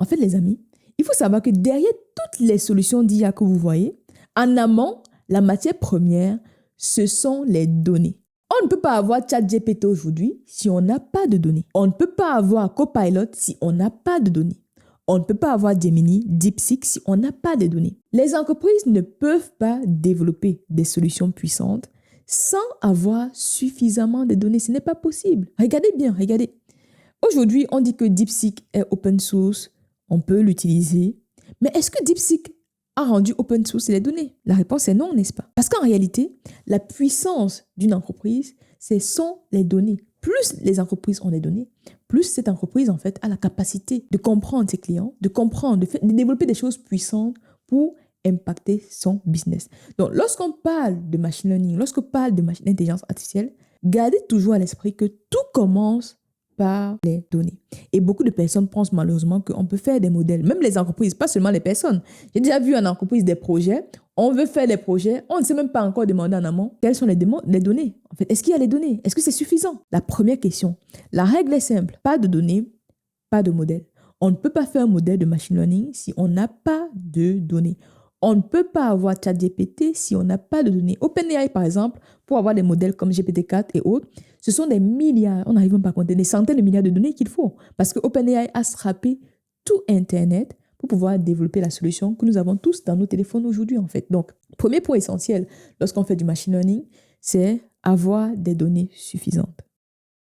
En fait, les amis, il faut savoir que derrière toutes les solutions d'IA que vous voyez, en amont, la matière première, ce sont les données. On ne peut pas avoir ChatGPT aujourd'hui si on n'a pas de données. On ne peut pas avoir Copilot si on n'a pas de données. On ne peut pas avoir Gemini, DeepSeek si on n'a pas de données. Les entreprises ne peuvent pas développer des solutions puissantes sans avoir suffisamment de données. Ce n'est pas possible. Regardez bien, regardez. Aujourd'hui, on dit que DeepSeek est open source, on peut l'utiliser. Mais est-ce que DeepSeek a rendu open source les données? La réponse est non, n'est-ce pas? Parce qu'en réalité, la puissance d'une entreprise, ce sont les données. Plus les entreprises ont des données, plus cette entreprise, en fait, a la capacité de comprendre ses clients, de comprendre, de développer des choses puissantes pour impacter son business. Donc, lorsqu'on parle de machine learning, lorsqu'on parle d'intelligence artificielle, gardez toujours à l'esprit que tout commence par les données. Et beaucoup de personnes pensent malheureusement qu'on peut faire des modèles, même les entreprises, pas seulement les personnes. J'ai déjà vu en entreprise des projets, on veut faire des projets, on ne sait même pas encore demander en amont quelles sont les données. En fait, est-ce qu'il y a les données? Est-ce que c'est suffisant? La première question, la règle est simple, pas de données, pas de modèle. On ne peut pas faire un modèle de machine learning si on n'a pas de données. On ne peut pas avoir ChatGPT si on n'a pas de données. OpenAI, par exemple, pour avoir des modèles comme GPT-4 et autres, ce sont des milliards, on n'arrive même pas à compter, des centaines de milliards de données qu'il faut. Parce que OpenAI a scrappé tout Internet pour pouvoir développer la solution que nous avons tous dans nos téléphones aujourd'hui, en fait. Donc, premier point essentiel lorsqu'on fait du machine learning, c'est avoir des données suffisantes.